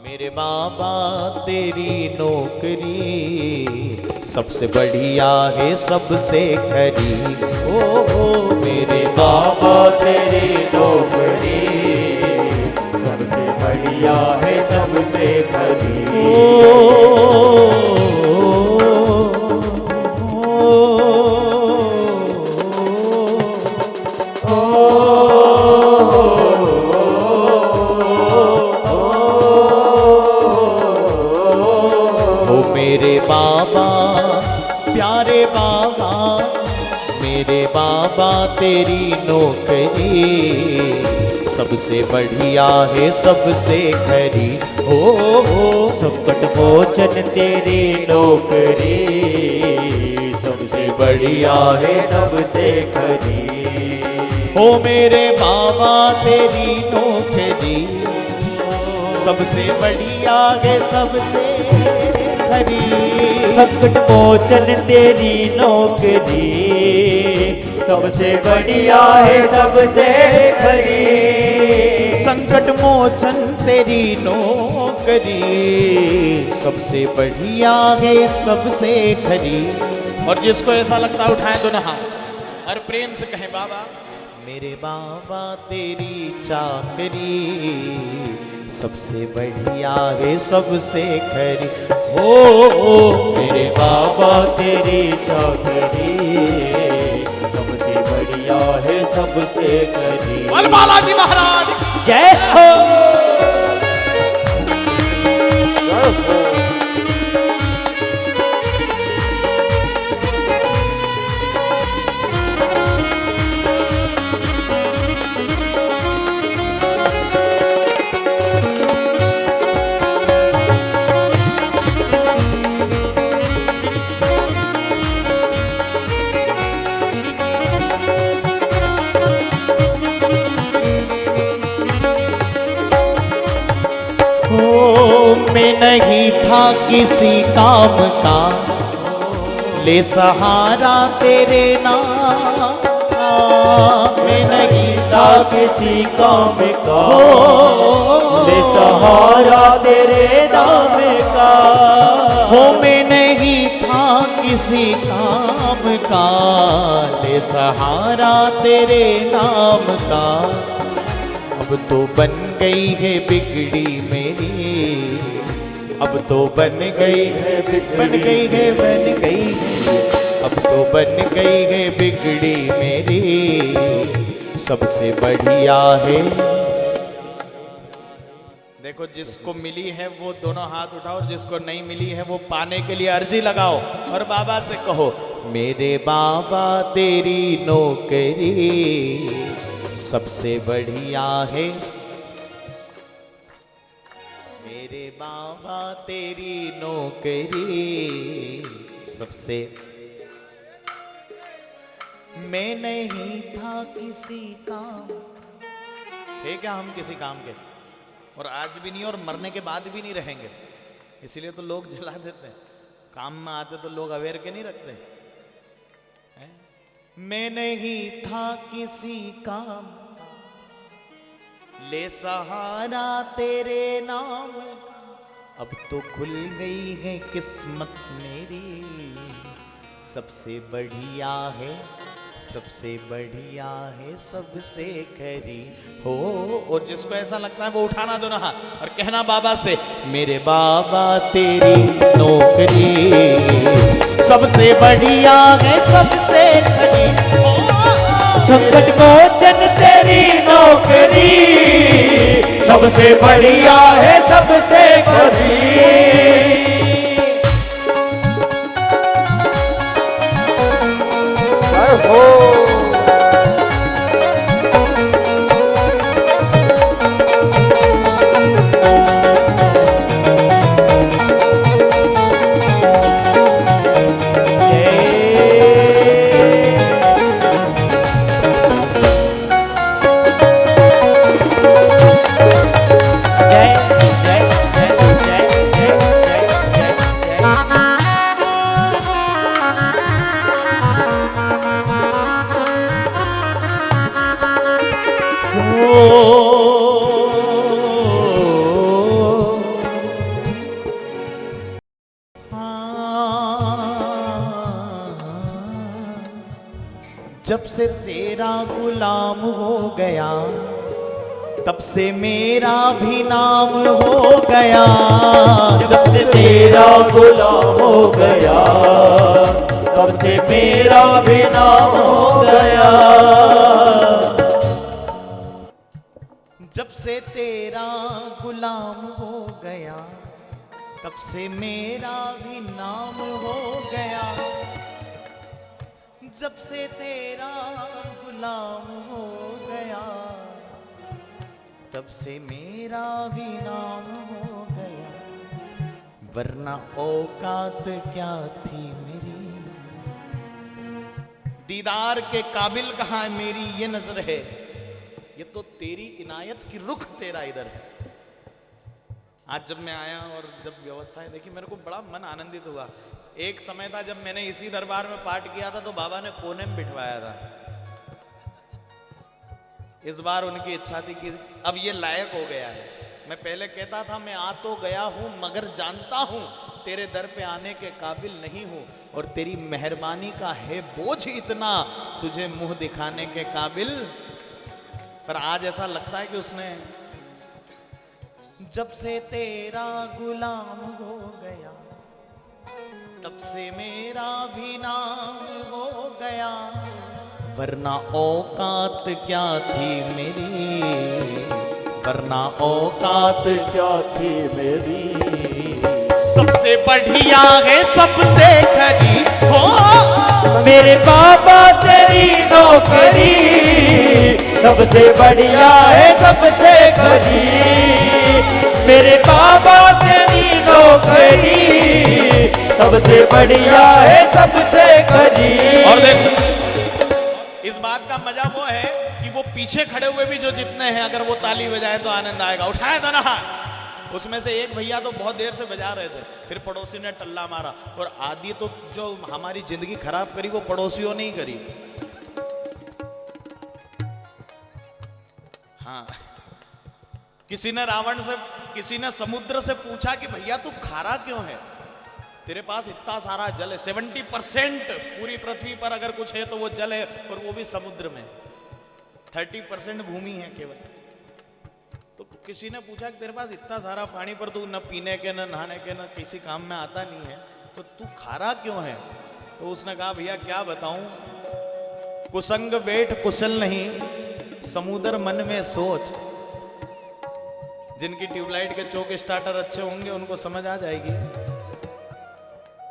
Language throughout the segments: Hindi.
मेरे बाबा तेरी नौकरी सबसे बढ़िया है सबसे खरी। ओ मेरे बाबा तेरी नौकरी सबसे बढ़िया है सबसे खरी। मेरे बाबा प्यारे बाबा, मेरे बाबा तेरी नौकरी सबसे बढ़िया है सबसे खरी। हो संकट मोचन तेरी नौकरी सबसे बढ़िया है सबसे खरी। हो मेरे बाबा तेरी नौकरी सबसे बढ़िया है सबसे खरी। संकट मोचन तेरी नौकरी सबसे बढ़िया है सबसे खरी। संकट मोचन तेरी नौकरी सबसे बढ़िया है सबसे खरी। और जिसको ऐसा लगता है उठाएं दोनों हाथ और प्रेम से कहें बाबा मेरे बाबा तेरी चाकरी सबसे बढ़िया है सबसे खरी। हो मेरे बाबा तेरी चाकरी सबसे बढ़िया है सबसे खरी। बोल बालाजी महाराज जय हो। मैं नहीं था किसी काम का ले सहारा तेरे नाम। मैं नहीं था किसी काम का ले सहारा तेरे नाम का। हो मैं नहीं था किसी काम का ले सहारा तेरे नाम का। अब तो बन गई है बिगड़ी मेरी, अब तो बन गई है बन गई है बन गई है, अब तो बन गई है बिगड़ी मेरी सबसे बढ़िया है। देखो जिसको मिली है वो दोनों हाथ उठाओ और जिसको नहीं मिली है वो पाने के लिए अर्जी लगाओ और बाबा से कहो मेरे बाबा तेरी नौकरी सबसे बढ़िया है। मेरे बाबा तेरी नौकरी सबसे। मैं नहीं था किसी काम, है क्या हम किसी काम के, और आज भी नहीं और मरने के बाद भी नहीं रहेंगे। इसीलिए तो लोग जला देते हैं, काम में आते तो लोग अवेयर के नहीं रखते हैं? मैं नहीं था किसी काम ले सहारा तेरे नाम, अब तो खुल गई है किस्मत मेरी सबसे बढ़िया है सबसे बढ़िया है सबसे खरी हो। और जिसको ऐसा लगता है वो उठाना दोनों हाथ और कहना बाबा से मेरे बाबा तेरी नौकरी सबसे बढ़िया है सबसे खरी हो। संकट मोचन तेरी नौकरी सबसे बढ़िया है सबसे खरी। जब से तेरा गुलाम हो गया तब से मेरा भी नाम हो गया। जब से तेरा गुलाम हो गया तब से मेरा भी नाम हो गया। जब से तेरा गुलाम हो गया तब से मेरा भी नाम हो गया। जब से तेरा गुलाम हो गया तब से मेरा भी नाम हो गया। वरना औकात क्या थी मेरी, दीदार के काबिल कहाँ है मेरी ये नजर है। ये तो तेरी इनायत की रुख तेरा इधर है। आज जब मैं आया और जब व्यवस्थाएं देखी मेरे को बड़ा मन आनंदित हुआ। एक समय था जब मैंने इसी दरबार में पाठ किया था तो बाबा ने कोने में बिठवाया था। इस बार उनकी इच्छा थी कि अब ये लायक हो गया है। मैं पहले कहता था मैं आ तो गया हूं मगर जानता हूं तेरे दर पे आने के काबिल नहीं हूं और तेरी मेहरबानी का है बोझ इतना तुझे मुंह दिखाने के काबिल। पर आज ऐसा लगता है कि उसने जब से तेरा गुलाम हो गया तब से मेरा भी नाम हो गया। वरना औकात क्या थी मेरी, वरना औकात क्या थी मेरी। सबसे बढ़िया है सबसे खरी हो मेरे बाबा तेरी नौकरी, सबसे बढ़िया है सबसे खरी। मेरे बाबा तेरी नौकरी, सबसे बढ़िया है सबसे खरी। और देख इस बात का मजा वो है कि वो पीछे खड़े हुए भी जो जितने हैं अगर वो ताली बजाए तो आनंद आएगा। उठाए तो ना हाथ। उसमें से एक भैया तो बहुत देर से बजा रहे थे, फिर पड़ोसी ने टल्ला मारा। और आदि तो जो हमारी जिंदगी खराब करी वो पड़ोसियों ने ही करी। हाँ, किसी ने समुद्र से पूछा कि भैया तू खारा क्यों है, तेरे पास इतना सारा जल है। 70% पूरी पृथ्वी पर अगर कुछ है तो वो जल है और वो भी समुद्र में। 30% भूमि है केवल। तो किसी ने पूछा कि तेरे पास इतना सारा पानी पर तू न पीने के न नहाने के न किसी काम में आता नहीं है तो तू खारा क्यों है। तो उसने कहा भैया क्या बताऊं, कुसंग बैठ कुशल नहीं समुद्र मन में सोच। जिनकी ट्यूबलाइट के चौक स्टार्टर अच्छे होंगे उनको समझ आ जाएगी।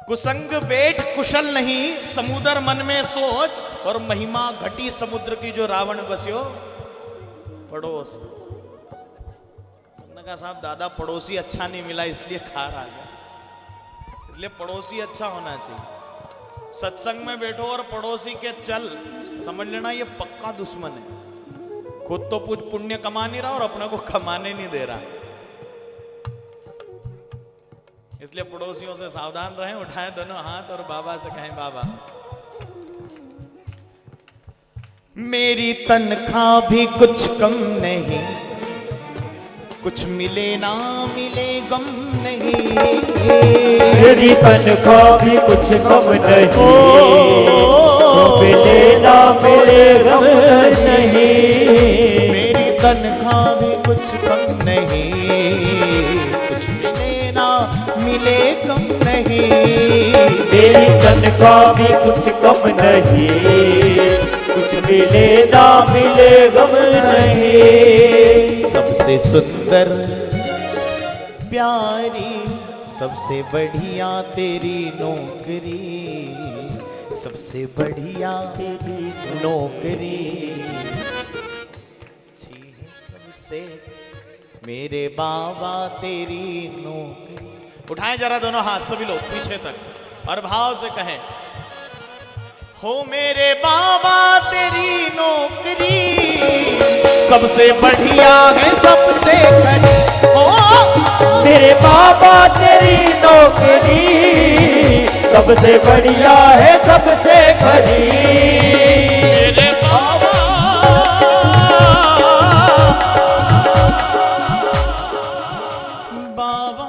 कुसंग बैठ कुशल नहीं समुद्र मन में सोच और महिमा घटी समुद्र की जो रावण बस्यो पड़ोस। उन्होंने कहा साहब दादा पड़ोसी अच्छा नहीं मिला इसलिए खार आ गया। इसलिए पड़ोसी अच्छा होना चाहिए। सत्संग में बैठो और पड़ोसी के चल समझ लेना ये पक्का दुश्मन है। खुद तो कुछ पुण्य कमा नहीं रहा और अपने को कमाने नहीं दे रहा। इसलिए पड़ोसियों से सावधान रहें। उठाएं दोनों हाथ और बाबा से कहें बाबा मेरी तनख्वाह भी कुछ कम नहीं, कुछ मिले ना मिले गम नहीं। मेरी तनख्वाह भी कुछ कम नहीं, मिले ना मिले गम नहीं। मेरी तनख्वाह भी कुछ कम नहीं, कुछ मिले ना मिले गम नहीं। मेरी तनख्वाह भी कुछ कम नहीं, कुछ मिले ना मिले गम नहीं। सबसे सुंदर प्यारी सबसे बढ़िया तेरी नौकरी, सबसे बढ़िया तेरी नौकरी। अच्छी है सबसे मेरे बाबा तेरी नौकरी। उठाएं जरा दोनों हाथ सभी लोग पीछे तक और भाव से कहें हो मेरे बाबा तेरी नौकरी, सबसे बढ़िया है सबसे खरी। हो मेरे बाबा तेरी नौकरी, सबसे बढ़िया है सबसे खरी। मेरे बाबा बाबा